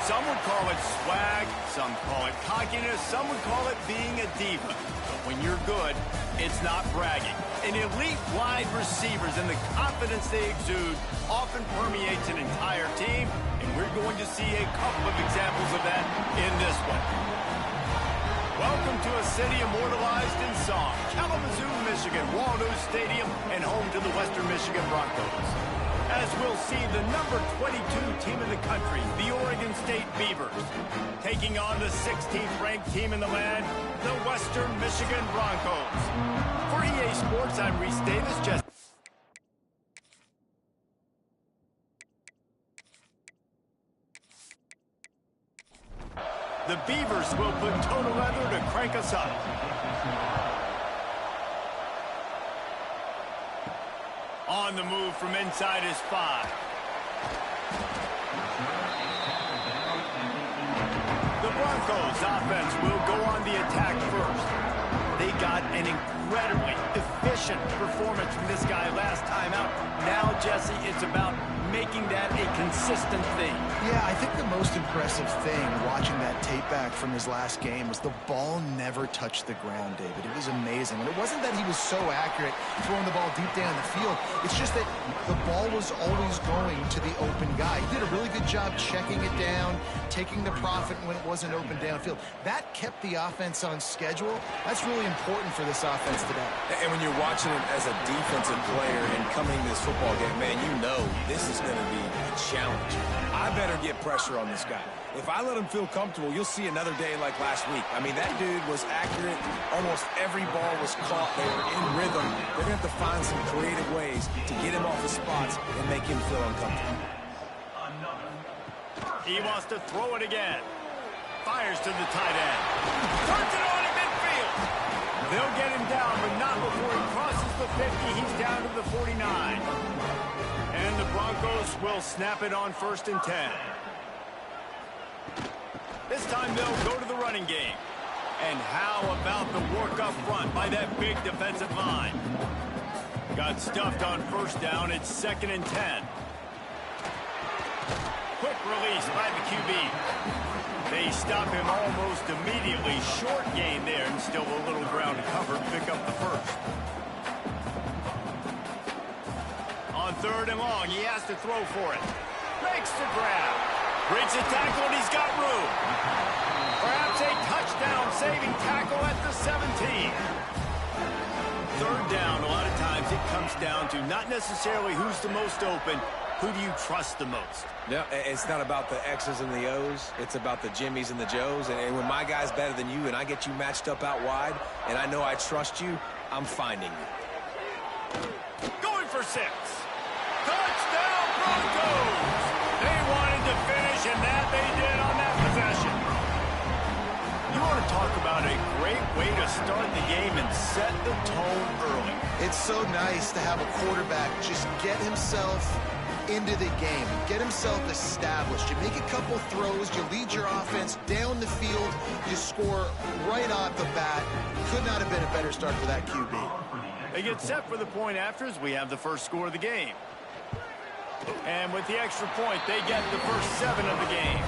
Some would call it swag, some call it cockiness, some would call it being a diva. But when you're good, it's not bragging. An elite wide receivers and the confidence they exude often permeates an entire team, and we're going to see a couple of examples of that in this one. Welcome to a city immortalized in song, Kalamazoo, Michigan, Waldo Stadium, and home to the Western Michigan Broncos. As we'll see the number 22 team in the country, the Oregon State Beavers, taking on the 16th ranked team in the land, the Western Michigan Broncos. For EA Sports, I'm Reese Davis. The Beavers will put total leather to crank us up. On the move from inside his 5. The Broncos offense will go on the attack first. They got an incredibly efficient performance from this guy last time out. Now, Jesse, it's about making that a consistent thing. Yeah, I think the most impressive thing watching that tape back from his last game was the ball never touched the ground, David. It was amazing. And it wasn't that he was so accurate throwing the ball deep down the field. It's just that the ball was always going to the open guy. He did a really good job checking it down, taking the profit when it wasn't open downfield. That kept the offense on schedule. That's really important for this offense today. And when you're watching it as a defensive player and coming to this football game, man, you know this is going to be a challenge. I better get pressure on this guy. If I let him feel comfortable, you'll see another day like last week. I mean, that dude was accurate. Almost every ball was caught. They were in rhythm. They're going to have to find some creative ways to get him off his spots and make him feel uncomfortable. He wants to throw it again. Fires to the tight end. Turns it on in midfield. They'll get him down, but not before he crosses the 50. He's down to the 49. And the Broncos will snap it on 1st and 10. This time they'll go to the running game. And how about the work up front by that big defensive line? Got stuffed on 1st down. It's 2nd and 10. Quick release by the QB. They stop him almost immediately. Short gain there, and still a little ground to cover to pick up the 1st. On 3rd and long, he has to throw for it. Makes the grab. Breaks a tackle, and he's got room. Perhaps a touchdown-saving tackle at the 17. 3rd down, a lot of times it comes down to not necessarily who's the most open, who do you trust the most? Yeah, it's not about the X's and the O's. It's about the Jimmies and the Joes. And when my guy's better than you and I get you matched up out wide and I know I trust you, I'm finding you. Going for 6. Touchdown, Broncos! They wanted to finish, and that they did on that possession. You want to talk about a great way to start the game and set the tone early. It's so nice to have a quarterback just get himself into the game, get himself established. You make a couple throws, you lead your offense down the field, you score right off the bat. Could not have been a better start for that QB. They get set for the point after as we have the first score of the game. And with the extra point, they get the first 7 of the game.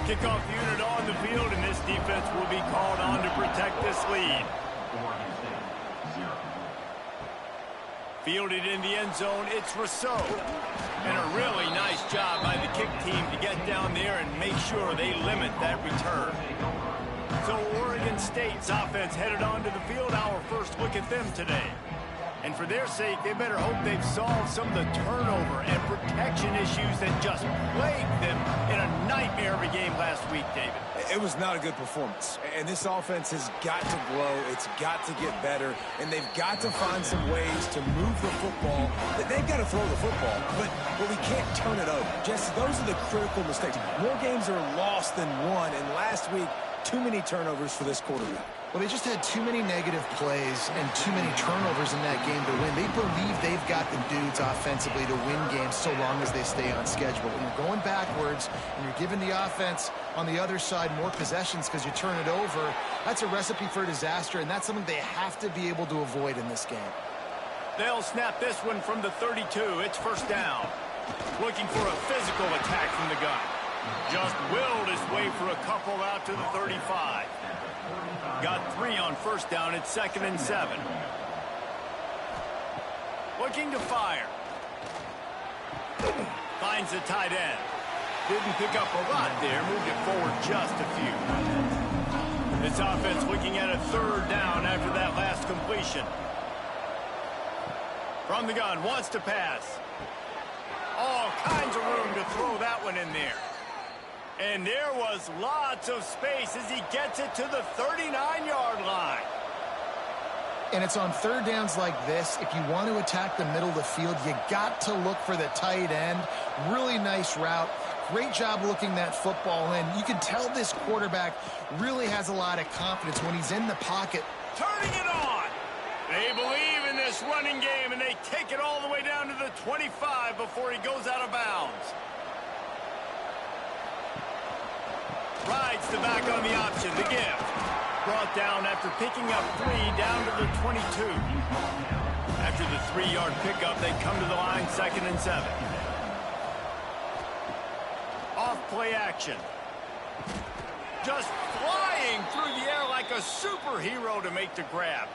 Kickoff unit on the field, and this defense will be called on to protect this lead. Fielded in the end zone, it's Rousseau. And a really nice job by the kick team to get down there and make sure they limit that return. So Oregon State's offense headed onto the field. Our first look at them today. And for their sake, they better hope they've solved some of the turnover and protection issues that just plagued them in a nightmare of a game last week, David. It was not a good performance. And this offense has got to grow. It's got to get better. And they've got to find some ways to move the football. They've got to throw the football, but we can't turn it over. Jesse, those are the critical mistakes. More games are lost than won. And last week, too many turnovers for this quarterback. Well, they just had too many negative plays and too many turnovers in that game to win. They believe they've got the dudes offensively to win games so long as they stay on schedule. When you're going backwards and you're giving the offense on the other side more possessions because you turn it over, that's a recipe for disaster, and that's something they have to be able to avoid in this game. They'll snap this one from the 32. It's 1st down. Looking for a physical attack from the gun. Just willed his way for a couple out to the 35. Got 3 on first down at 2nd and 7. Looking to fire. Finds the tight end. Didn't pick up a lot there. Moved it forward just a few. This offense looking at a 3rd down after that last completion. From the gun, wants to pass. All kinds of room to throw that one in there. And there was lots of space as he gets it to the 39-yard line. And it's on 3rd downs like this. If you want to attack the middle of the field, you got to look for the tight end. Really nice route. Great job looking that football in. You can tell this quarterback really has a lot of confidence when he's in the pocket. Turning it on. They believe in this running game, and they take it all the way down to the 25 before he goes out of bounds. Rides the back on the option, the gift. Brought down after picking up 3 down to the 22. After the 3-yard pickup, they come to the line 2nd and 7. Off play action. Just flying through the air like a superhero to make the grab.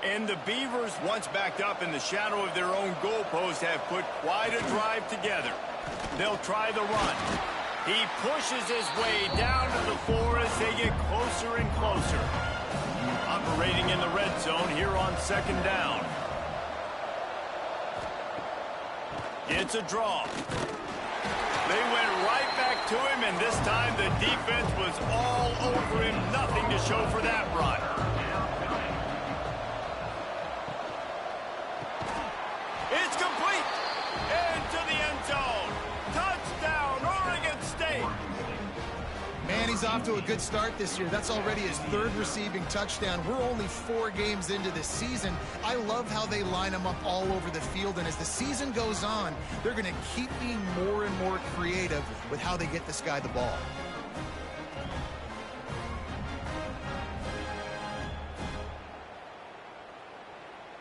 And the Beavers, once backed up in the shadow of their own goalpost, have put quite a drive together. They'll try the run. He pushes his way down to the floor as they get closer and closer. Operating in the red zone here on 2nd down. It's a draw. They went right back to him, and this time the defense was all over him. Nothing to show for that run. It's complete. Into the end zone. Touchdown, Oregon State. Man, he's off to a good start this year. That's already his 3rd receiving touchdown. We're only 4 games into the season. I love how they line him up all over the field, and as the season goes on, they're going to keep being more and more creative with how they get this guy the ball.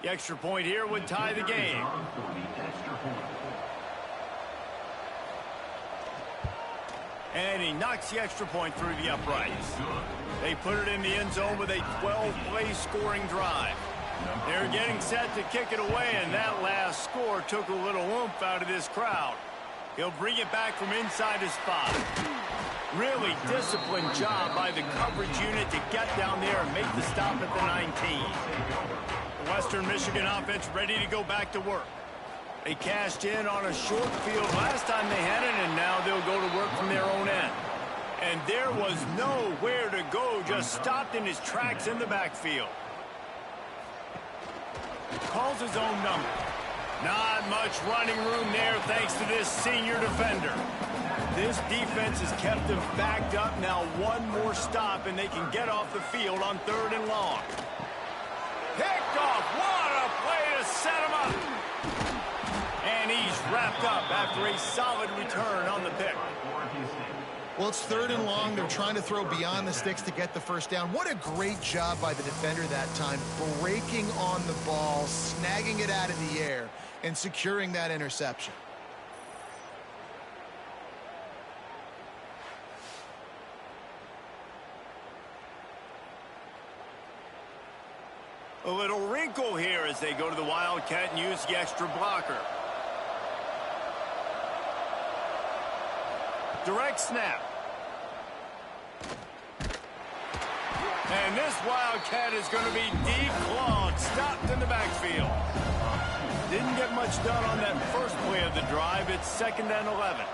The extra point here would tie the game. And he knocks the extra point through the uprights. They put it in the end zone with a 12-play scoring drive. They're getting set to kick it away, and that last score took a little oomph out of this crowd. He'll bring it back from inside his spot. Really disciplined job by the coverage unit to get down there and make the stop at the 19. The Western Michigan offense ready to go back to work. They cashed in on a short field last time they had it, and now they'll go to work from their own end. And there was nowhere to go, just stopped in his tracks in the backfield. Calls his own number. Not much running room there thanks to this senior defender. This defense has kept them backed up. Now one more stop, and they can get off the field on 3rd and long. Picked off. What a play to set him up. And he's wrapped up after a solid return on the pick. Well, it's 3rd and long. They're trying to throw beyond the sticks to get the first down. What a great job by the defender that time, breaking on the ball, snagging it out of the air, and securing that interception. A little wrinkle here as they go to the Wildcat and use the extra blocker. Direct snap. And this Wildcat is going to be declawed, stopped in the backfield. Didn't get much done on that first play of the drive. It's 2nd and 11.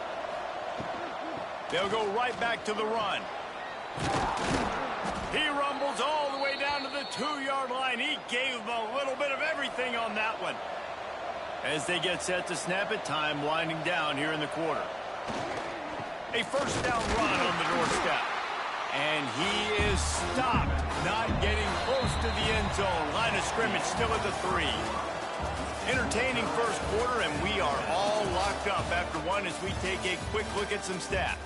They'll go right back to the run. He rumbles all the way down to the 2-yard line. He gave them a little bit of everything on that one. As they get set to snap it, time winding down here in the quarter. A first down run on the doorstep. And he is stopped, not getting close to the end zone. Line of scrimmage still at the 3. Entertaining first quarter, and we are all locked up after one as we take a quick look at some stats.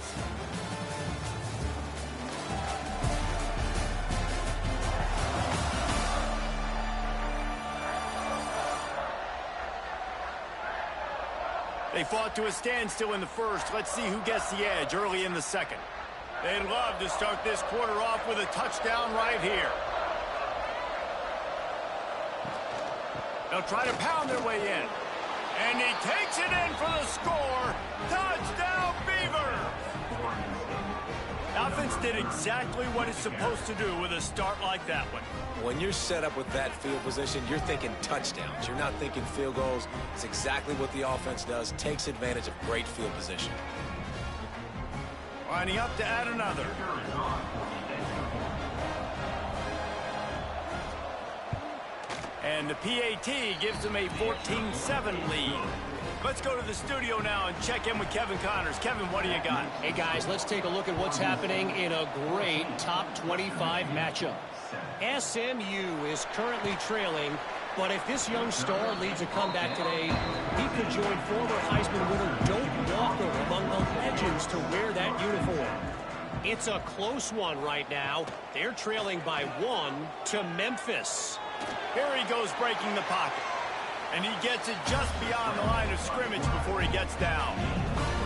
They fought to a standstill in the first. Let's see who gets the edge early in the second. They'd love to start this quarter off with a touchdown right here. They'll try to pound their way in. And he takes it in for the score. Touchdown, Beaver! Offense did exactly what it's supposed to do with a start like that one. When you're set up with that field position, you're thinking touchdowns. You're not thinking field goals. It's exactly what the offense does. Takes advantage of great field position. Lining up to add another. And the PAT gives them a 14-7 lead. Let's go to the studio now and check in with Kevin Connors. Kevin, what do you got? Hey, guys, let's take a look at what's happening in a great top 25 matchup. SMU is currently trailing, but if this young star leads a comeback today, he could join former Heisman winner Doak Walker among the legends to wear that uniform. It's a close one right now. They're trailing by 1 to Memphis. Here he goes breaking the pocket. And he gets it just beyond the line of scrimmage before he gets down.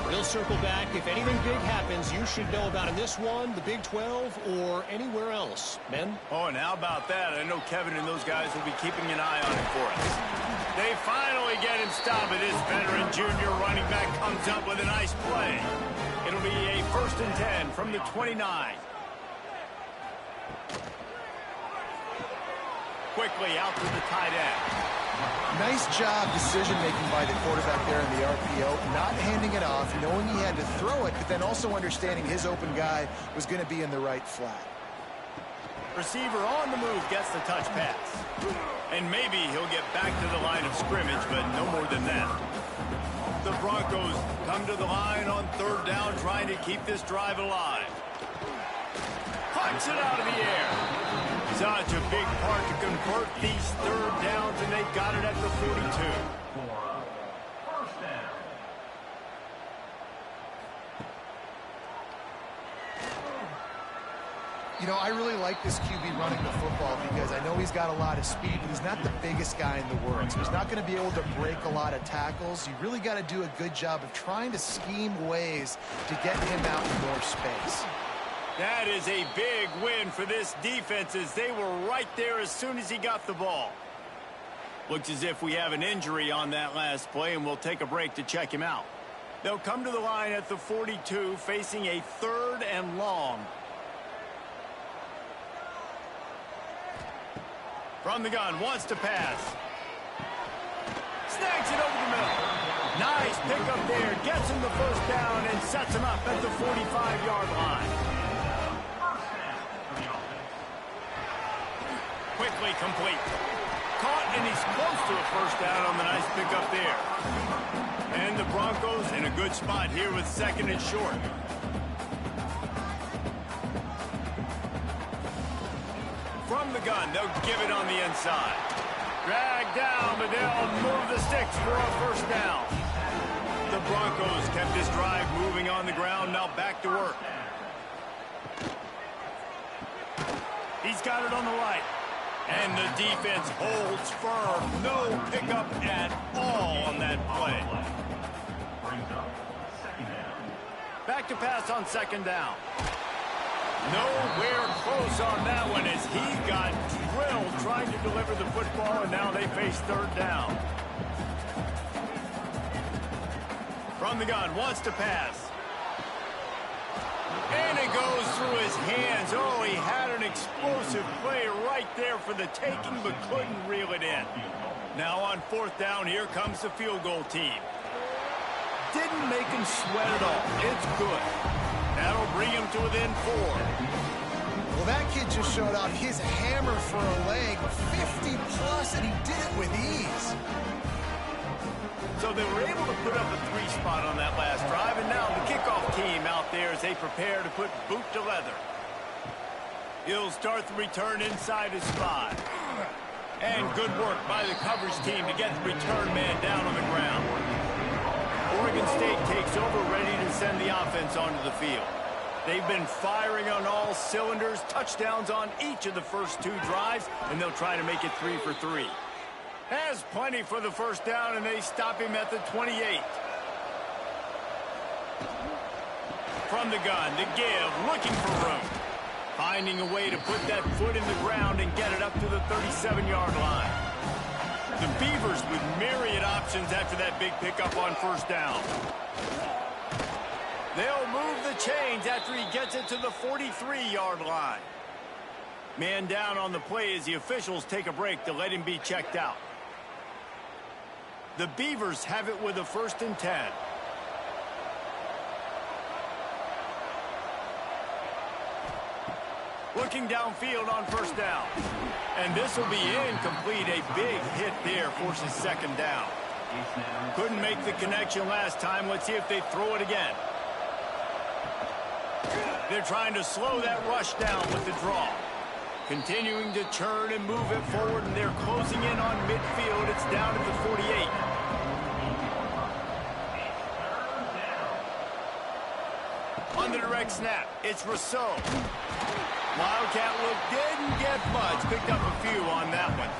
We'll circle back. If anything big happens, you should know about in this one, the Big 12, or anywhere else. Ben? Oh, and how about that? I know Kevin and those guys will be keeping an eye on him for us. They finally get him stopped, but this veteran junior running back comes up with a nice play. It'll be a 1st and 10 from the 29. Quickly out to the tight end. Nice job decision-making by the quarterback there in the RPO, not handing it off, knowing he had to throw it, but then also understanding his open guy was going to be in the right flat. Receiver on the move gets the touch pass. And maybe he'll get back to the line of scrimmage, but no more than that. The Broncos come to the line on 3rd down, trying to keep this drive alive. Punch it out of the air. Such a big part to convert these 3rd downs, and they got it at the 42. You know, I really like this QB running the football because I know he's got a lot of speed, but he's not the biggest guy in the world. So he's not going to be able to break a lot of tackles. You really got to do a good job of trying to scheme ways to get him out in more space. That is a big win for this defense, as they were right there as soon as he got the ball. Looks as if we have an injury on that last play, and we'll take a break to check him out. They'll come to the line at the 42, facing a 3rd and long. From the gun, wants to pass. Snags it over the middle. Nice pickup there, gets him the 1st down, and sets him up at the 45-yard line. Quickly complete. Caught, and he's close to a 1st down on the nice pickup there. And the Broncos in a good spot here with 2nd and short. From the gun, they'll give it on the inside. Drag down, but they'll move the sticks for a 1st down. The Broncos kept this drive moving on the ground, now back to work. He's got it on the right. And the defense holds firm. No pickup at all on that play. Back to pass on 2nd down. Nowhere close on that one as he got drilled trying to deliver the football, and now they face 3rd down. From the gun, wants to pass. And it goes through his hands. Oh, he had an explosive play right there for the taking, but couldn't reel it in. Now on 4th down, here comes the field goal team. Didn't make him sweat at all. It's good. That'll bring him to within 4. Well, that kid just showed off his hammer for a leg, 50-plus, and he did it with ease. So they were able to put up a 3 spot on that last drive, and now the kickoff team out there as they prepare to put boot to leather. He'll start the return inside his spot. And good work by the coverage team to get the return man down on the ground. Oregon State takes over, ready to send the offense onto the field. They've been firing on all cylinders, touchdowns on each of the first 2 drives, and they'll try to make it 3 for 3. Has plenty for the 1st down, and they stop him at the 28. From the gun, the give, looking for room. Finding a way to put that foot in the ground and get it up to the 37-yard line. The Beavers with myriad options after that big pickup on first down. They'll move the chains after he gets it to the 43-yard line. Man down on the play as the officials take a break to let him be checked out. The Beavers have it with a 1st and 10. Looking downfield on first down. And this will be incomplete. A big hit there forces 2nd down. Couldn't make the connection last time. Let's see if they throw it again. They're trying to slow that rush down with the draw. Continuing to turn and move it forward, and they're closing in on midfield. It's down at the 48. On the direct snap, it's Rousseau. Wildcat look didn't get much. Picked up a few on that one.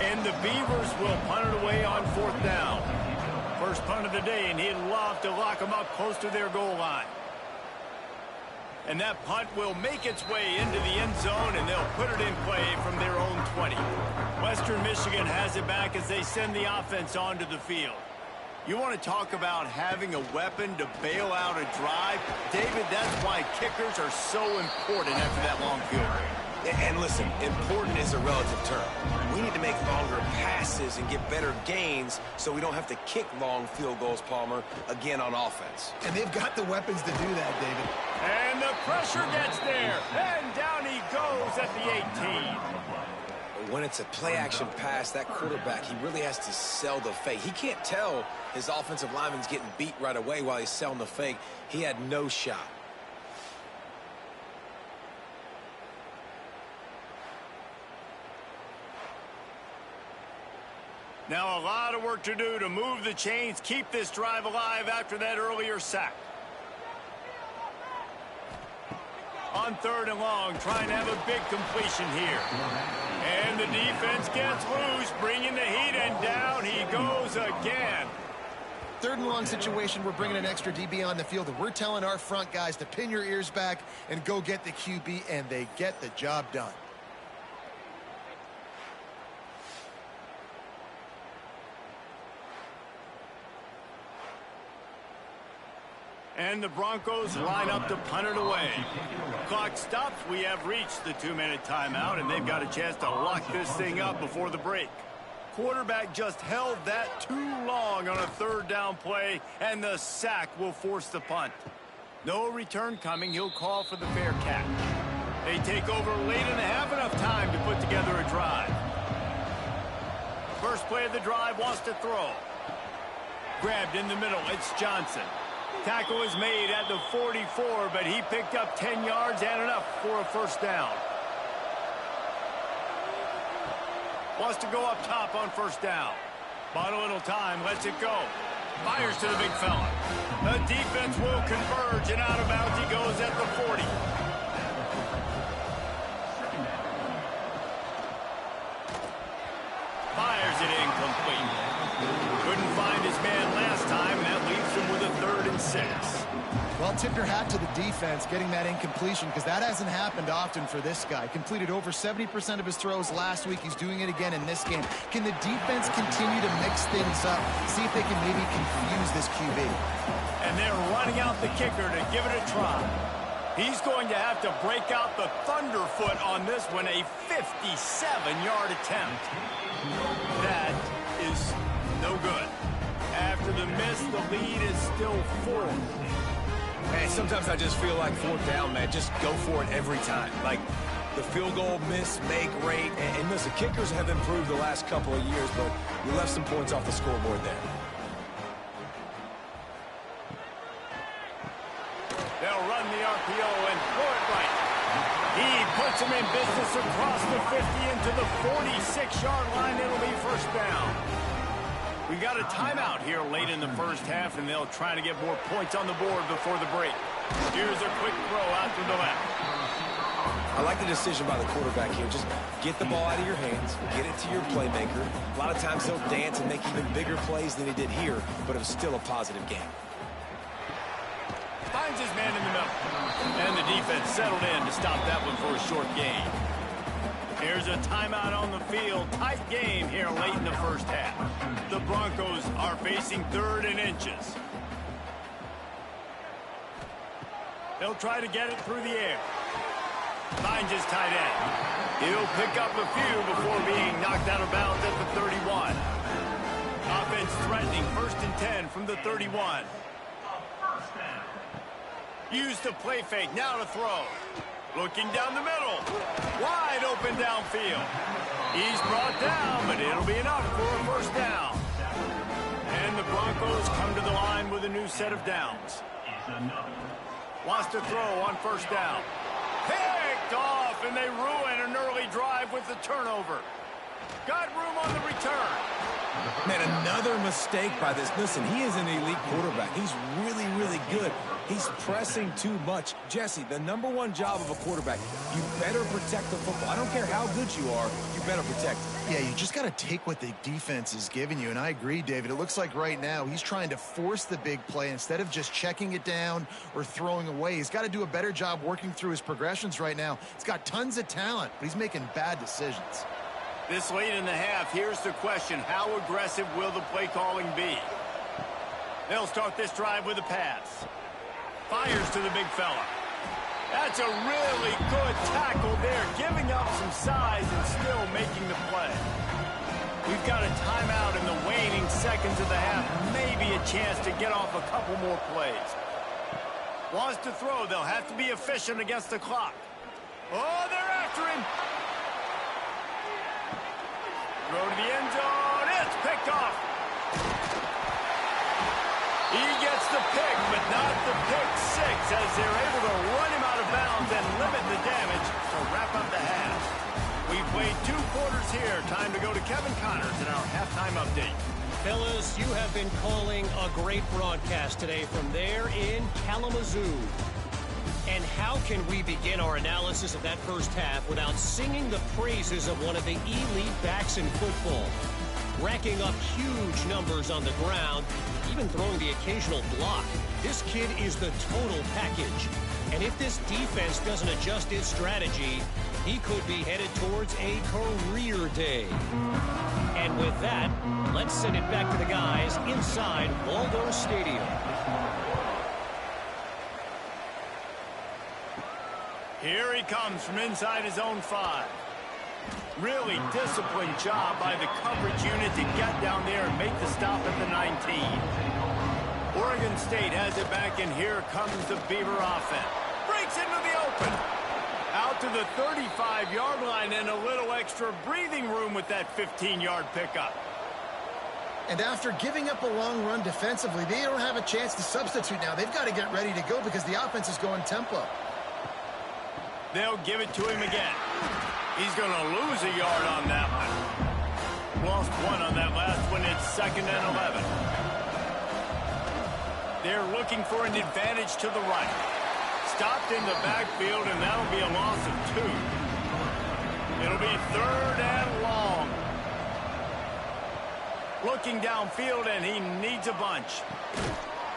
And the Beavers will punt it away on 4th down. First punt of the day, and he'd love to lock them up close to their goal line. And that punt will make its way into the end zone, and they'll put it in play from their own 20. Western Michigan has it back as they send the offense onto the field. You want to talk about having a weapon to bail out a drive? David, that's why kickers are so important after that long field goal. And listen, important is a relative term. We need to make longer passes and get better gains so we don't have to kick long field goals, Palmer, again on offense. And they've got the weapons to do that, David. And the pressure gets there. And down he goes at the 18. When it's a play-action pass, that quarterback, he really has to sell the fake. He can't tell his offensive lineman's getting beat right away while he's selling the fake. He had no shot. Now a lot of work to do to move the chains, keep this drive alive after that earlier sack. On 3rd and long, trying to have a big completion here. And the defense gets loose, bringing the heat, and down he goes again. 3rd and long situation, we're bringing an extra DB on the field, and we're telling our front guys to pin your ears back and go get the QB, and they get the job done. And the Broncos line up to punt it away. Clock stops. We have reached the 2-minute timeout, and they've got a chance to lock this thing up before the break. Quarterback just held that too long on a 3rd down play, and the sack will force the punt. No return coming. He'll call for the fair catch. They take over late and have enough time to put together a drive. First play of the drive wants to throw. Grabbed in the middle. It's Johnson. Tackle is made at the 44, but he picked up 10 yards and enough for a 1st down. Wants to go up top on 1st down. Bought a little time, lets it go. Fires to the big fella. The defense will converge, and out of bounds he goes at the 40. Fires it incomplete. Couldn't find his man last time, and that leaves him with a 3rd and 6. Well, tip your hat to the defense getting that incompletion, because that hasn't happened often for this guy. Completed over 70% of his throws last week. He's doing it again in this game. Can the defense continue to mix things up, see if they can maybe confuse this QB? And they're running out the kicker to give it a try. He's going to have to break out the thunderfoot on this one, a 57-yard attempt. That is no good. After the miss, the lead is still 4. Man, sometimes I just feel like 4th down, man. Just go for it every time. Like, the field goal miss, make rate. And listen, kickers have improved the last couple of years, but we left some points off the scoreboard there. They'll run the RPO and throw it right. He puts him in business across the 50 into the 46-yard line. It'll be 1st down. We got a timeout here late in the 1st half, and they'll try to get more points on the board before the break. Here's a quick throw out to the left. I like the decision by the quarterback here. Just get the ball out of your hands, get it to your playmaker. A lot of times he'll dance and make even bigger plays than he did here, but it was still a positive game. Finds his man in the middle. And the defense settled in to stop that one for a short gain. Here's a timeout on the field. Tight game here late in the first half. The Broncos are facing 3rd and inches. They'll try to get it through the air. Finds his tight end. He'll pick up a few before being knocked out of bounds at the 31. Offense threatening 1st and 10 from the 31. Use the play fake. Now to throw. Looking down the middle. Wide open downfield. He's brought down, but it'll be enough for a first down. And the Broncos come to the line with a new set of downs. Wants to throw on first down. Picked off, and they ruin an early drive with the turnover. Got room on the return. Man, another mistake by this. Listen, he is an elite quarterback. He's really, really good. He's pressing too much. Jesse, the #1 job of a quarterback, you better protect the football. I don't care how good you are, you better protect it. Yeah, you just got to take what the defense is giving you, and I agree, David. It looks like right now he's trying to force the big play instead of just checking it down or throwing away. He's got to do a better job working through his progressions right now. He's got tons of talent, but he's making bad decisions. This late in the half, here's the question. How aggressive will the play calling be? They'll start this drive with a pass. Fires to the big fella. That's a really good tackle there, giving up some size and still making the play. We've got a timeout in the waning seconds of the half. Maybe a chance to get off a couple more plays. Wants to throw. They'll have to be efficient against the clock. Oh, they're after him. Throw to the end zone. It's picked off. He gets the pick, but not the pick six, as they're able to run him out of bounds and limit the damage to wrap up the half. We've played 2 quarters here. Time to go to Kevin Connors in our halftime update. Fellas, you have been calling a great broadcast today from there in Kalamazoo. And how can we begin our analysis of that first half without singing the praises of one of the elite backs in football? Racking up huge numbers on the ground, even throwing the occasional block. This kid is the total package. And if this defense doesn't adjust its strategy, he could be headed towards a career day. And with that, let's send it back to the guys inside Waldo Stadium. Here he comes from inside his own 5. Really disciplined job by the coverage unit to get down there and make the stop at the 19. Oregon State has it back, and here comes the Beaver offense. Breaks into the open. Out to the 35-yard line, and a little extra breathing room with that 15-yard pickup. And after giving up a long run defensively, they don't have a chance to substitute now. They've got to get ready to go because the offense is going tempo. They'll give it to him again. He's going to lose a yard on that one. Lost 1 on that last one. It's 2nd and 11. They're looking for an advantage to the right. Stopped in the backfield, and that'll be a loss of 2. It'll be 3rd and long. Looking downfield, and he needs a bunch.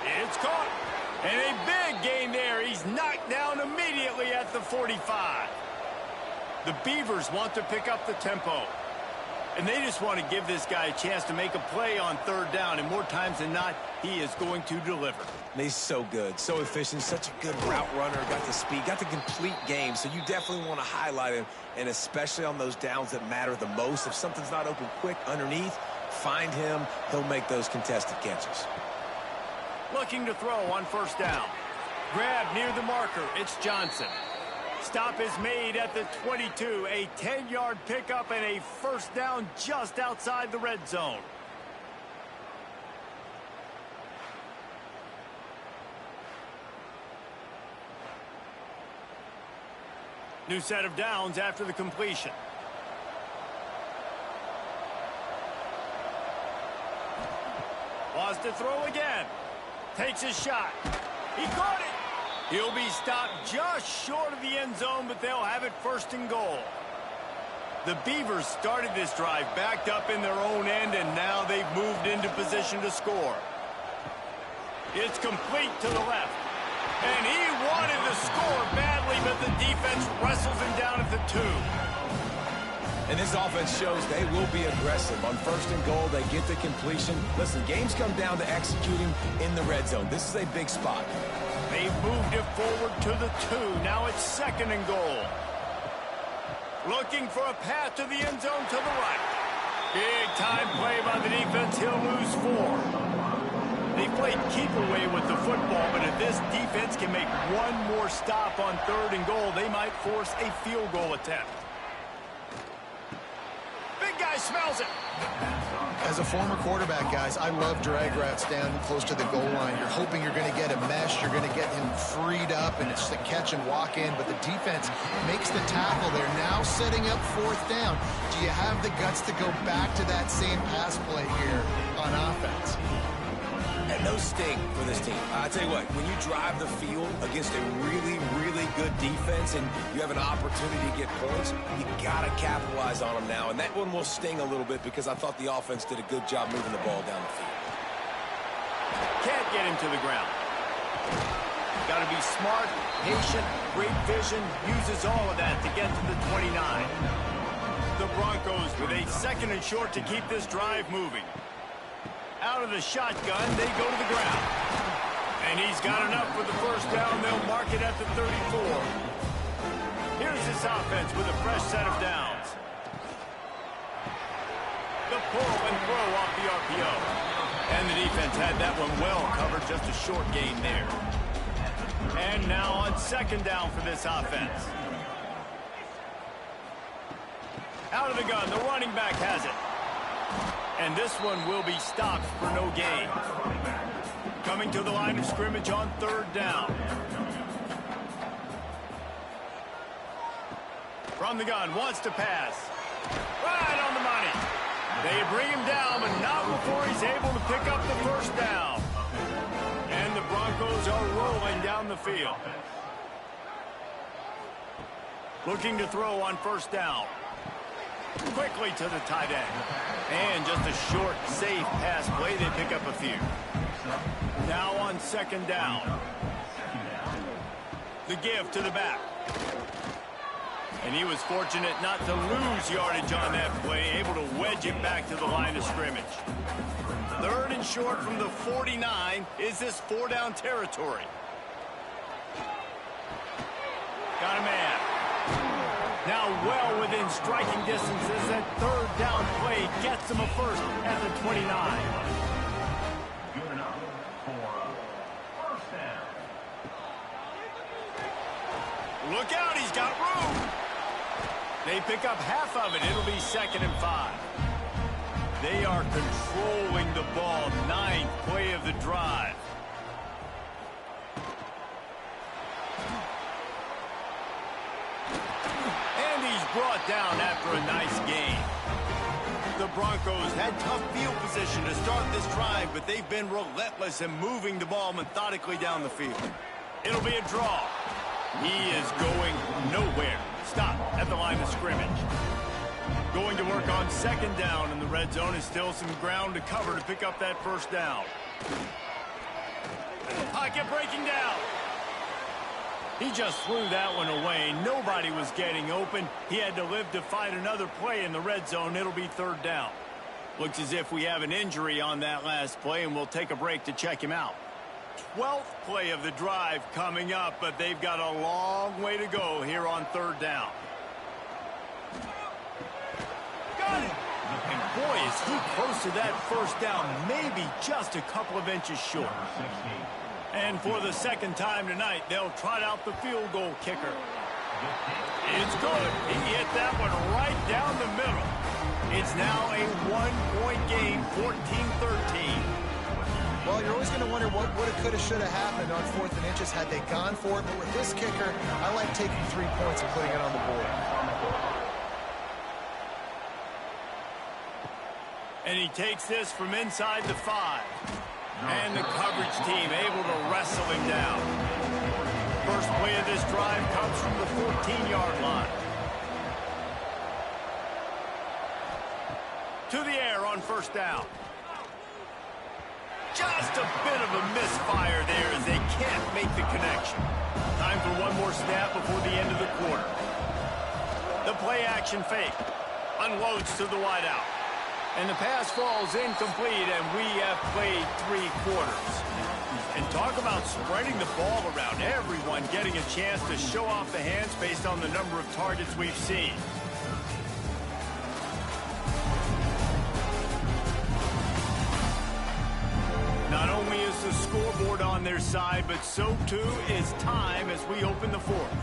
It's caught. And a big gain there. He's knocked down immediately at the 45. The Beavers want to pick up the tempo. And they just want to give this guy a chance to make a play on 3rd down. And more times than not, he is going to deliver. He's so good, so efficient, such a good route runner, got the speed, got the complete game. So you definitely want to highlight him, and especially on those downs that matter the most. If something's not open quick underneath, find him. He'll make those contested catches. Looking to throw on 1st down. Grab near the marker. It's Johnson. Stop is made at the 22. A 10-yard pickup and a 1st down just outside the red zone. New set of downs after the completion. Wants to throw again. Takes a shot. He caught it. He'll be stopped just short of the end zone, but they'll have it 1st and goal. The Beavers started this drive backed up in their own end, and now they've moved into position to score. It's complete to the left. And he wanted to score badly, but the defense wrestles him down at the 2. And this offense shows they will be aggressive. On 1st and goal, they get the completion. Listen, games come down to executing in the red zone. This is a big spot. They moved it forward to the 2. Now it's 2nd and goal. Looking for a path to the end zone to the right. Big time play by the defense. He'll lose 4. They played keep away with the football, but if this defense can make one more stop on 3rd and goal, they might force a field goal attempt. Big guy smells it. As a former quarterback, guys, I love drag routes down close to the goal line. You're hoping you're going to get a mesh. You're going to get him freed up, and it's the catch and walk in. But the defense makes the tackle. They're now setting up 4th down. Do you have the guts to go back to that same pass play here on offense? And no sting for this team. I tell you what, when you drive the field against a really, really good defense and you have an opportunity to get points, you got to capitalize on them now. And that one will sting a little bit because I thought the offense did a good job moving the ball down the field. Can't get him to the ground. Got to be smart, patient, great vision, uses all of that to get to the 29. The Broncos with a 2nd and short to keep this drive moving. Out of the shotgun, they go to the ground. And he's got enough for the 1st down. They'll mark it at the 34. Here's this offense with a fresh set of downs. The pull and throw off the RPO. And the defense had that one well covered, just a short gain there. And now on 2nd down for this offense. Out of the gun, the running back has it. And this one will be stopped for no gain. Coming to the line of scrimmage on 3rd down. From the gun, wants to pass. Right on the money. They bring him down, but not before he's able to pick up the 1st down. And the Broncos are rolling down the field. Looking to throw on 1st down. Quickly to the tight end. And just a short, safe pass play. They pick up a few. Now on 2nd down. The give to the back. And he was fortunate not to lose yardage on that play. Able to wedge it back to the line of scrimmage. 3rd and short from the 49. Is this 4-down territory? Got a man. Now well within striking distances. That 3rd down play gets him a 1st at the 29. Good enough for 1st down. Look out, he's got room. They pick up half of it. It'll be 2nd and 5. They are controlling the ball. 9th play of the drive. Brought down after a nice gain. The Broncos had tough field position to start this drive, but they've been relentless in moving the ball methodically down the field. It'll be a draw. He is going nowhere. Stop at the line of scrimmage. Going to work on 2nd down in the red zone. Is still some ground to cover to pick up that 1st down. Pocket breaking down. He just threw that one away. Nobody was getting open. He had to live to fight another play in the red zone. It'll be 3rd down. Looks as if we have an injury on that last play, and we'll take a break to check him out. 12th play of the drive coming up, but they've got a long way to go here on 3rd down. Got it! And boy, is he close to that 1st down, maybe just a couple of inches short. And for the 2nd time tonight, they'll trot out the field goal kicker. It's good. He hit that one right down the middle. It's now a 1-point game, 14-13. Well, you're always going to wonder what would have, could have, should have happened on 4th and inches had they gone for it. But with this kicker, I like taking 3 points and putting it on the board. And he takes this from inside the 5. And the coverage team able to wrestle him down. First play of this drive comes from the 14-yard line. To the air on 1st down. Just a bit of a misfire there as they can't make the connection. first snap before the end of the quarter. The play-action fake. Unloads to the wideout. And the pass falls incomplete, and we have played 3 quarters. And talk about spreading the ball around. Everyone getting a chance to show off the hands based on the number of targets we've seen. Not only is the scoreboard on their side, but so too is time as we open the fourth.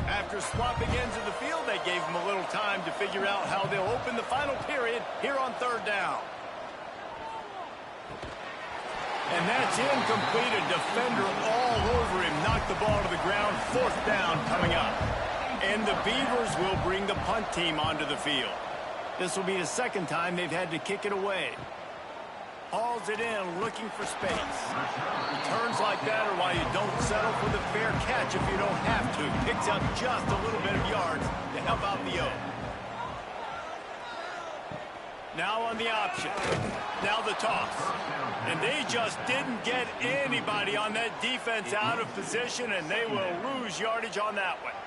After swapping ends of the field, they gave them a little time to figure out how they'll open the final period here on 3rd down. And that's incomplete. A defender all over him. Knocked the ball to the ground. 4th down coming up. And the Beavers will bring the punt team onto the field. This will be the 2nd time they've had to kick it away. Hauls it in, looking for space. Returns like that are why you don't settle for the fair catch if you don't have to. Picks up just a little bit of yards to help out the O. Now on the option. Now the toss. And they just didn't get anybody on that defense out of position, and they will lose yardage on that one.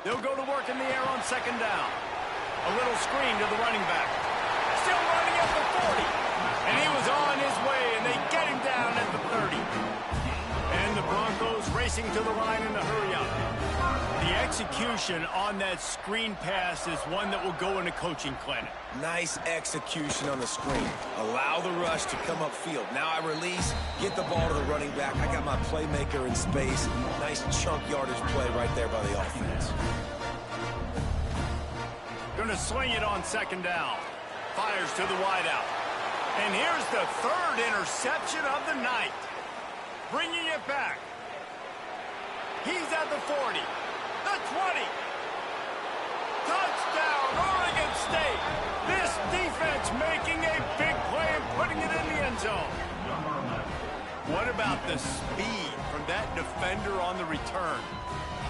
They'll go to work in the air on 2nd down. A little screen to the running back. Still running at the 40. And he was on his way, and they get him down at the 30. And the Broncos racing to the line in a hurry-up. The execution on that screen pass is one that will go in a coaching clinic. Nice execution on the screen. Allow the rush to come upfield. Now I release, get the ball to the running back. I got my playmaker in space. Nice chunk yardage play right there by the offense. Going to sling it on 2nd down. Fires to the wideout. And here's the 3rd interception of the night. Bringing it back. He's at the 40. The 20. Touchdown, Oregon State. This defense making a big play and putting it in the end zone. What about the speed from that defender on the return?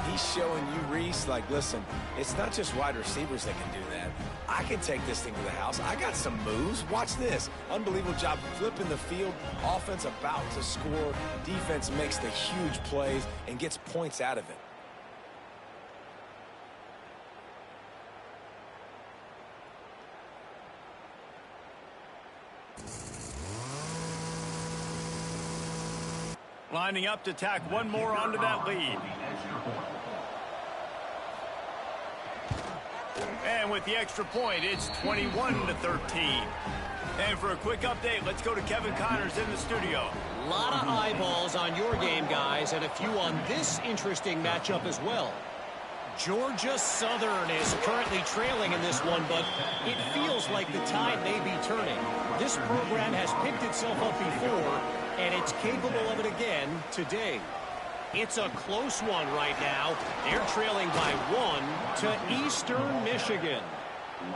He's showing you, Reese, like, listen, it's not just wide receivers that can do that. I can take this thing to the house. I got some moves. Watch this. Unbelievable job flipping the field. Offense about to score. Defense makes the huge plays and gets points out of it. Lining up to tack one more onto that lead. And with the extra point, it's 21-13. And for a quick update, let's go to Kevin Connors in the studio. A lot of eyeballs on your game, guys, and a few on this interesting matchup as well. Georgia Southern is currently trailing in this one, but it feels like the tide may be turning. This program has picked itself up before, and it's capable of it again today. It's a close one right now. They're trailing by 1 to Eastern Michigan.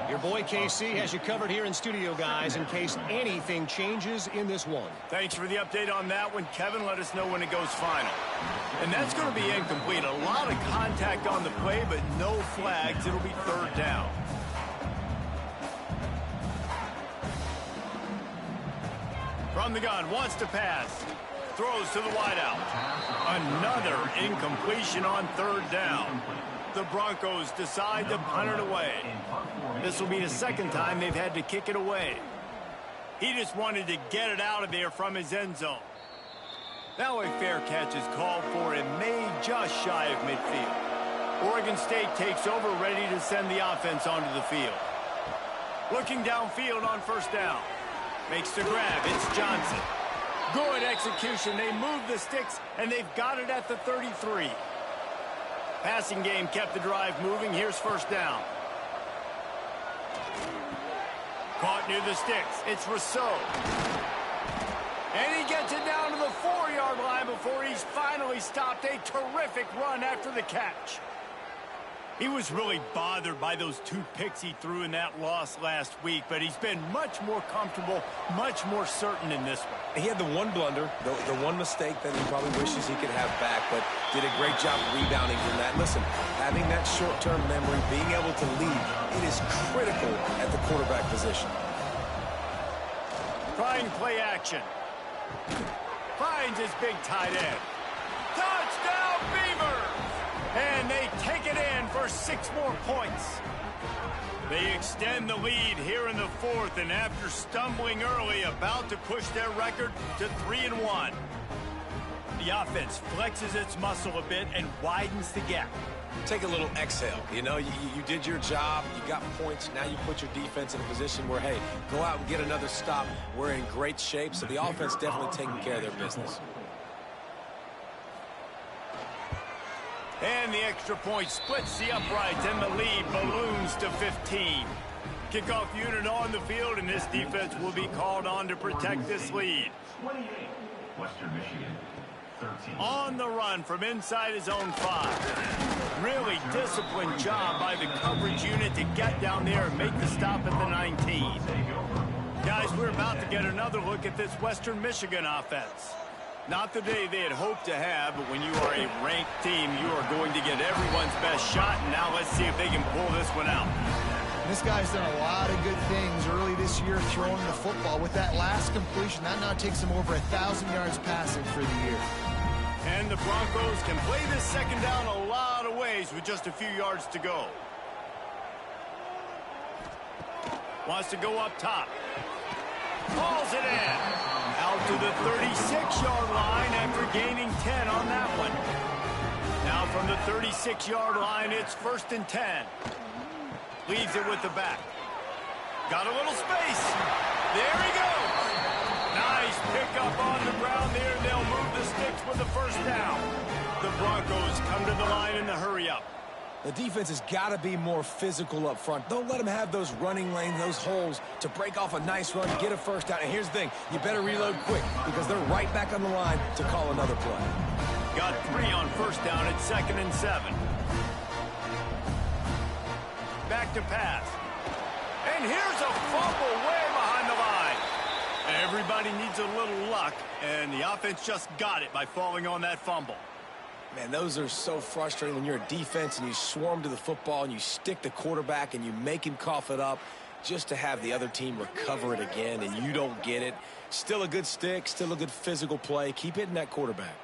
Your boy KC has you covered here in studio, guys, in case anything changes in this one. Thanks for the update on that one, Kevin. Let us know when it goes final. And that's going to be incomplete. A lot of contact on the play, but no flags. It'll be 3rd down. From the gun, wants to pass. Throws to the wideout. Another incompletion on 3rd down. The Broncos decide to punt it away. This will be the 2nd time they've had to kick it away. He just wanted to get it out of there from his end zone. Now a fair catch is called for and made just shy of midfield. Oregon State takes over, ready to send the offense onto the field. Looking downfield on 1st down. Makes the grab. It's Johnson. Good execution. They move the sticks, and they've got it at the 33. Passing game kept the drive moving. Here's 1st down. Caught near the sticks. It's Rousseau. And he gets it down to the 4-yard line before he's finally stopped. A terrific run after the catch. He was really bothered by those 2 picks he threw in that loss last week, but he's been much more comfortable, much more certain in this one. He had the one blunder, the one mistake that he probably wishes he could have back, but did a great job rebounding from that. Listen, having that short-term memory, being able to lead, it is critical at the quarterback position. Trying play action. Finds his big tight end. Touchdown, Beavers! And they take it in for 6 more points. They extend the lead here in the 4th, and after stumbling early, about to push their record to 3-1. The offense flexes its muscle a bit and widens the gap. Take a little exhale. You know, you did your job. You got points. Now you put your defense in a position where, hey, go out and get another stop. We're in great shape, so the offense definitely taking care of their business. And the extra point splits the uprights, and the lead balloons to 15. Kickoff unit on the field, and this defense will be called on to protect this lead. 28, Western Michigan, 13. On the run from inside his own 5. Really disciplined job by the coverage unit to get down there and make the stop at the 19. Guys, we're about to get another look at this Western Michigan offense. Not the day they had hoped to have, but when you are a ranked team, you are going to get everyone's best shot. And now let's see if they can pull this one out. This guy's done a lot of good things early this year throwing the football. With that last completion, that now takes him over 1,000 yards passing for the year. And the Broncos can play this second down a lot of ways with just a few yards to go. Wants to go up top. Hauls it in. Out to the 36-yard line after gaining 10 on that one. Now from the 36-yard line, it's 1st and 10. Leaves it with the back. Got a little space. There he goes. Nice pickup on the ground there. They'll move the sticks with the 1st down. The Broncos come to the line in the hurry-up. The defense has got to be more physical up front. Don't let them have those running lanes, those holes to break off a nice run, get a 1st down. And here's the thing, you better reload quick because they're right back on the line to call another play. Got 3 on 1st down at 2nd and 7. Back to pass. And here's a fumble way behind the line. Everybody needs a little luck, and the offense just got it by falling on that fumble. Man, those are so frustrating when you're a defense and you swarm to the football and you stick the quarterback and you make him cough it up just to have the other team recover it again and you don't get it. Still a good stick, still a good physical play. Keep hitting that quarterback.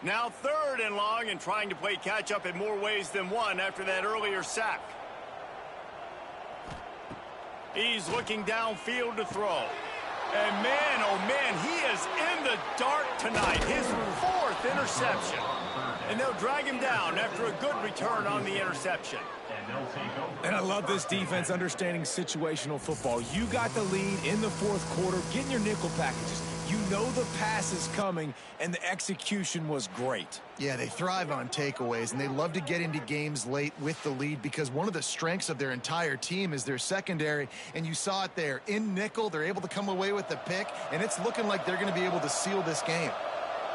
Now 3rd and long and trying to play catch-up in more ways than one after that earlier sack. He's looking downfield to throw. And man, oh man, he is in the dark tonight. His 4th interception. And they'll drag him down after a good return on the interception. And I love this defense understanding situational football. You got the lead in the 4th quarter, getting your nickel packages. You know the pass is coming, and the execution was great. Yeah, they thrive on takeaways, and they love to get into games late with the lead because one of the strengths of their entire team is their secondary, and you saw it there. In nickel, they're able to come away with the pick, and it's looking like they're going to be able to seal this game.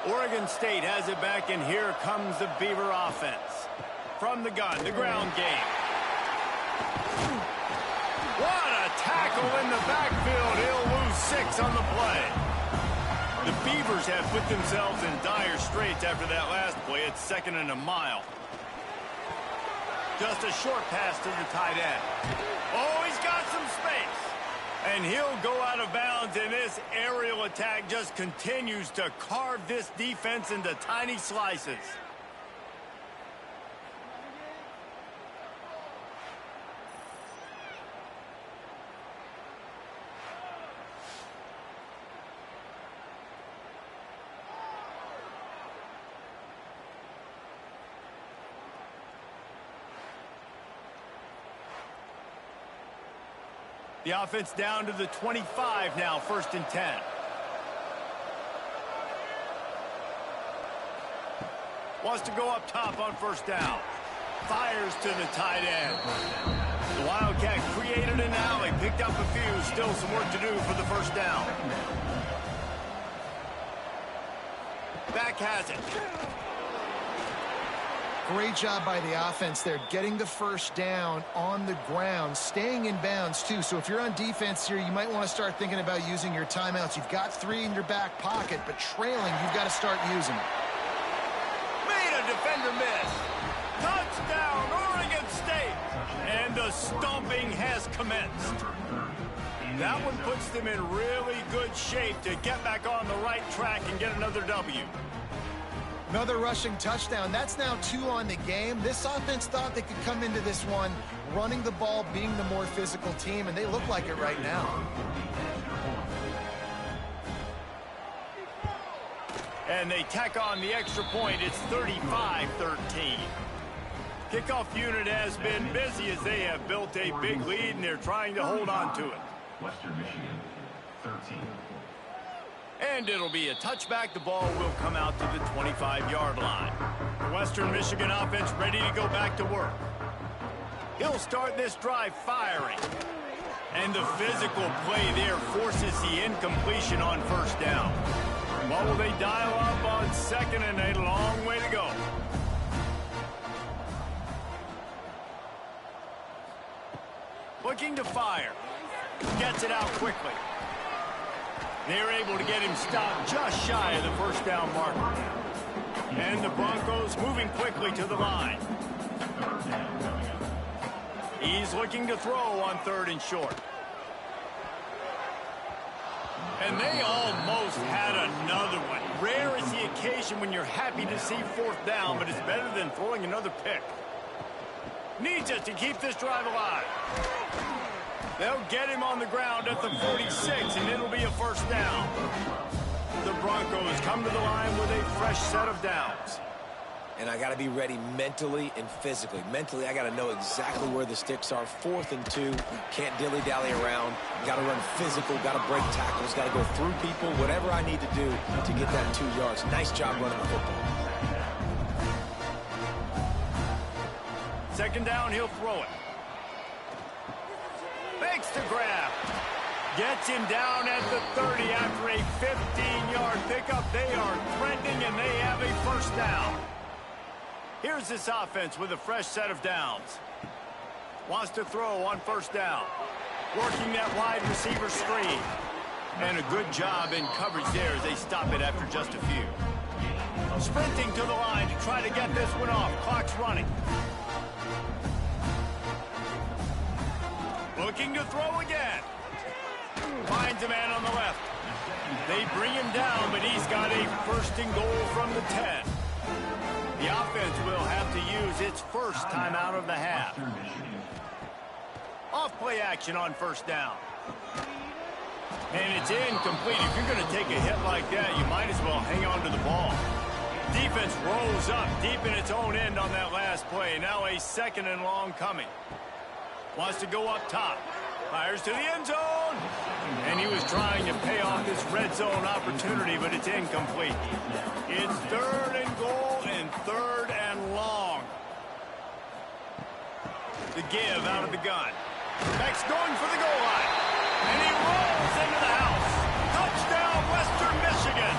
Oregon State has it back, and here comes the Beaver offense. From the gun, the ground game. What a tackle in the backfield. He'll lose 6 on the play. The Beavers have put themselves in dire straits after that last play. It's 2nd and a mile. Just a short pass to the tight end. Oh, he's got some space. And he'll go out of bounds, and this aerial attack just continues to carve this defense into tiny slices. The offense down to the 25 now, 1st and 10. Wants to go up top on 1st down. Fires to the tight end. The Wildcat created an alley, picked up a few, still some work to do for the 1st down. Back has it. Great job by the offense there, getting the 1st down on the ground, staying in bounds too. So if you're on defense here, you might want to start thinking about using your timeouts. You've got 3 in your back pocket, but trailing, you've got to start using it. Made a defender miss. Touchdown, Oregon State. And the stomping has commenced. That one puts them in really good shape to get back on the right track and get another W. Another rushing touchdown. That's now 2 on the game. This offense thought they could come into this one running the ball, being the more physical team, and they look like it right now. And they tack on the extra point. It's 35-13. Kickoff unit has been busy as they have built a big lead, and they're trying to hold on to it. Western Michigan, 13. And it'll be a touchback. The ball will come out to the 25-yard line. The Western Michigan offense ready to go back to work. He'll start this drive firing. And the physical play there forces the incompletion on first down. What will they dial up on second, and a long way to go. Looking to fire. Gets it out quickly. They're able to get him stopped just shy of the first down marker. And the Broncos moving quickly to the line. He's looking to throw on 3rd and short. And they almost had another one. Rare is the occasion when you're happy to see 4th down, but it's better than throwing another pick. Needs it to keep this drive alive. They'll get him on the ground at the 46, and it'll be a first down. The Broncos come to the line with a fresh set of downs. And I got to be ready mentally and physically. Mentally, I got to know exactly where the sticks are. 4th and 2. Can't dilly-dally around. Got to run physical. Got to break tackles. Got to go through people. Whatever I need to do to get that 2 yards. Nice job running the football. 2nd down, he'll throw it. Makes the grab. Gets him down at the 30 after a 15-yard pickup. They are threatening, and they have a first down. Here's this offense with a fresh set of downs. Wants to throw on first down. Working that wide receiver screen. And a good job in coverage there as they stop it after just a few. Sprinting to the line to try to get this one off. Clock's running. Looking to throw again. Finds a man on the left. They bring him down, but he's got a 1st and goal from the 10. The offense will have to use its first time out of the half. Off play action on first down. And it's incomplete. If you're going to take a hit like that, you might as well hang on to the ball. Defense rolls up deep in its own end on that last play. Now a 2nd and long coming. Wants to go up top. Fires to the end zone. And he was trying to pay off this red zone opportunity, but it's incomplete. It's 3rd and goal and 3rd and long. The give out of the gun. Beck's going for the goal line. And he rolls into the house. Touchdown, Western Michigan.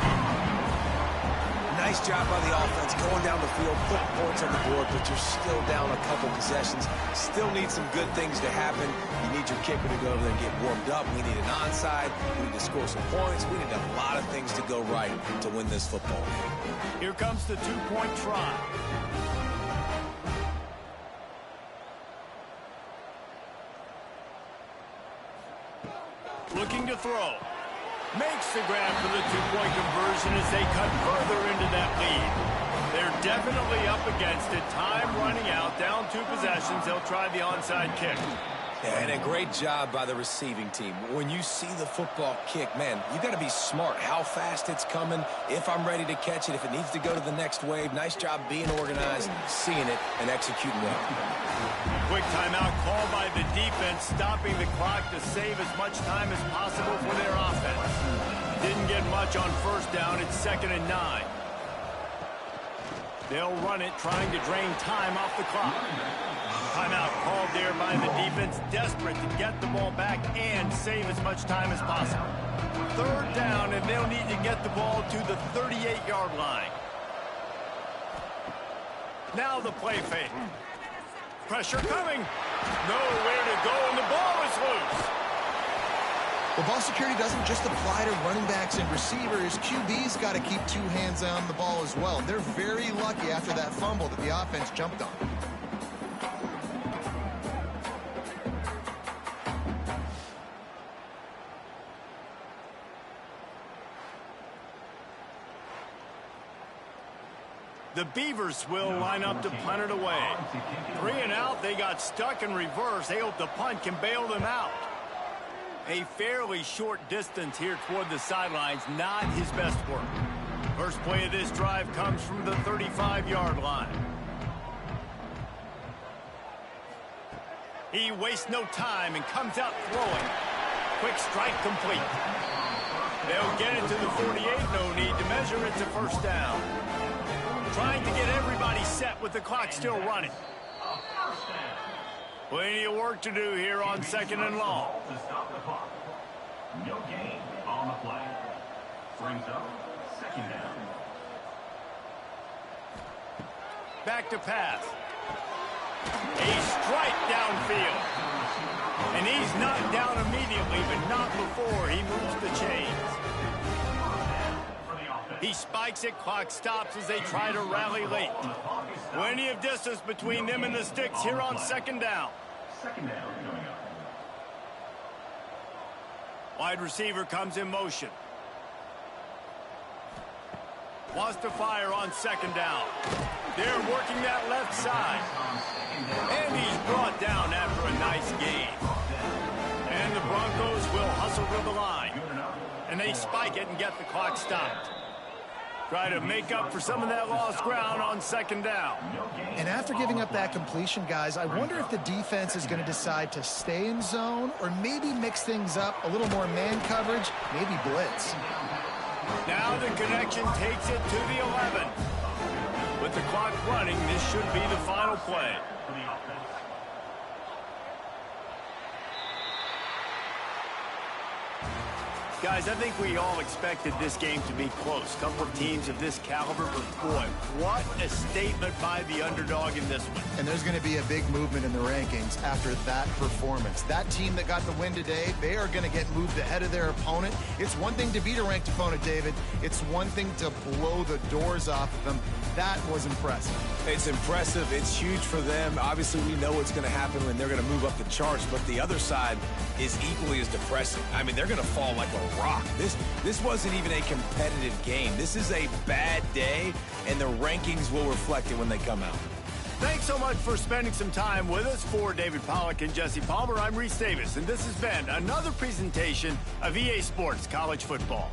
Nice job by the offense going down the field, putting points on the board, but you're still down a couple possessions. Still need some good things to happen. You need your kicker to go over there and get warmed up. We need an onside. We need to score some points. We need a lot of things to go right to win this football game. Here comes the 2-point try. Looking to throw. Makes the grab for the 2-point conversion as they cut further into that lead. They're definitely up against it. Time running out. Down 2 possessions. They'll try the onside kick. Yeah, and a great job by the receiving team. When you see the football kick, man, you got to be smart how fast it's coming, if I'm ready to catch it, if it needs to go to the next wave. Nice job being organized, seeing it, and executing well. Quick timeout called by the defense, stopping the clock to save as much time as possible for their offense. Didn't get much on first down. It's 2nd and 9. They'll run it, trying to drain time off the clock. Timeout called there by the defense, desperate to get the ball back and save as much time as possible. 3rd down, and they'll need to get the ball to the 38-yard line. Now the play fake. Pressure coming. Nowhere to go, and the ball is loose. Well, ball security doesn't just apply to running backs and receivers. QB's got to keep 2 hands on the ball as well. They're very lucky after that fumble that the offense jumped on. The Beavers will line up to punt it away. 3 and out. They got stuck in reverse. They hope the punt can bail them out. A fairly short distance here toward the sidelines. Not his best work. First play of this drive comes from the 35-yard line. He wastes no time and comes out throwing. Quick strike complete. They'll get it to the 48. No need to measure. It's a first down. Trying to get everybody set with the clock still running. Plenty of work to do here on 2nd and long. To stop the clock. No gain on the play. Brings up 2nd down. Back to pass. A strike downfield. And he's knocked down immediately, but not before he moves the chains. He spikes it, clock stops as they try to rally late. Plenty of distance between them and the sticks here on 2nd down. 2nd down coming up. Wide receiver comes in motion. Wants to fire on 2nd down. They're working that left side. And he's brought down after a nice gain. And the Broncos will hustle to the line. And they spike it and get the clock stopped. Try to make up for some of that lost ground on 2nd down. And after giving up that completion, guys, I wonder if the defense is going to decide to stay in zone or maybe mix things up, a little more man coverage, maybe blitz. Now the connection takes it to the 11. With the clock running, this should be the final play. Guys, I think we all expected this game to be close. Couple of teams of this caliber, but boy, what a statement by the underdog in this one. And there's going to be a big movement in the rankings after that performance. That team that got the win today, they are going to get moved ahead of their opponent. It's one thing to beat a ranked opponent, David. It's one thing to blow the doors off of them. That was impressive. It's impressive. It's huge for them. Obviously, we know what's going to happen when they're going to move up the charts, but the other side is equally as depressing. I mean, they're going to fall like a rock. This wasn't even a competitive game. This is a bad day, and the rankings will reflect it when they come out. Thanks so much for spending some time with us. For David Pollack and Jesse Palmer, I'm Reese Davis, and this has been another presentation of EA Sports College Football.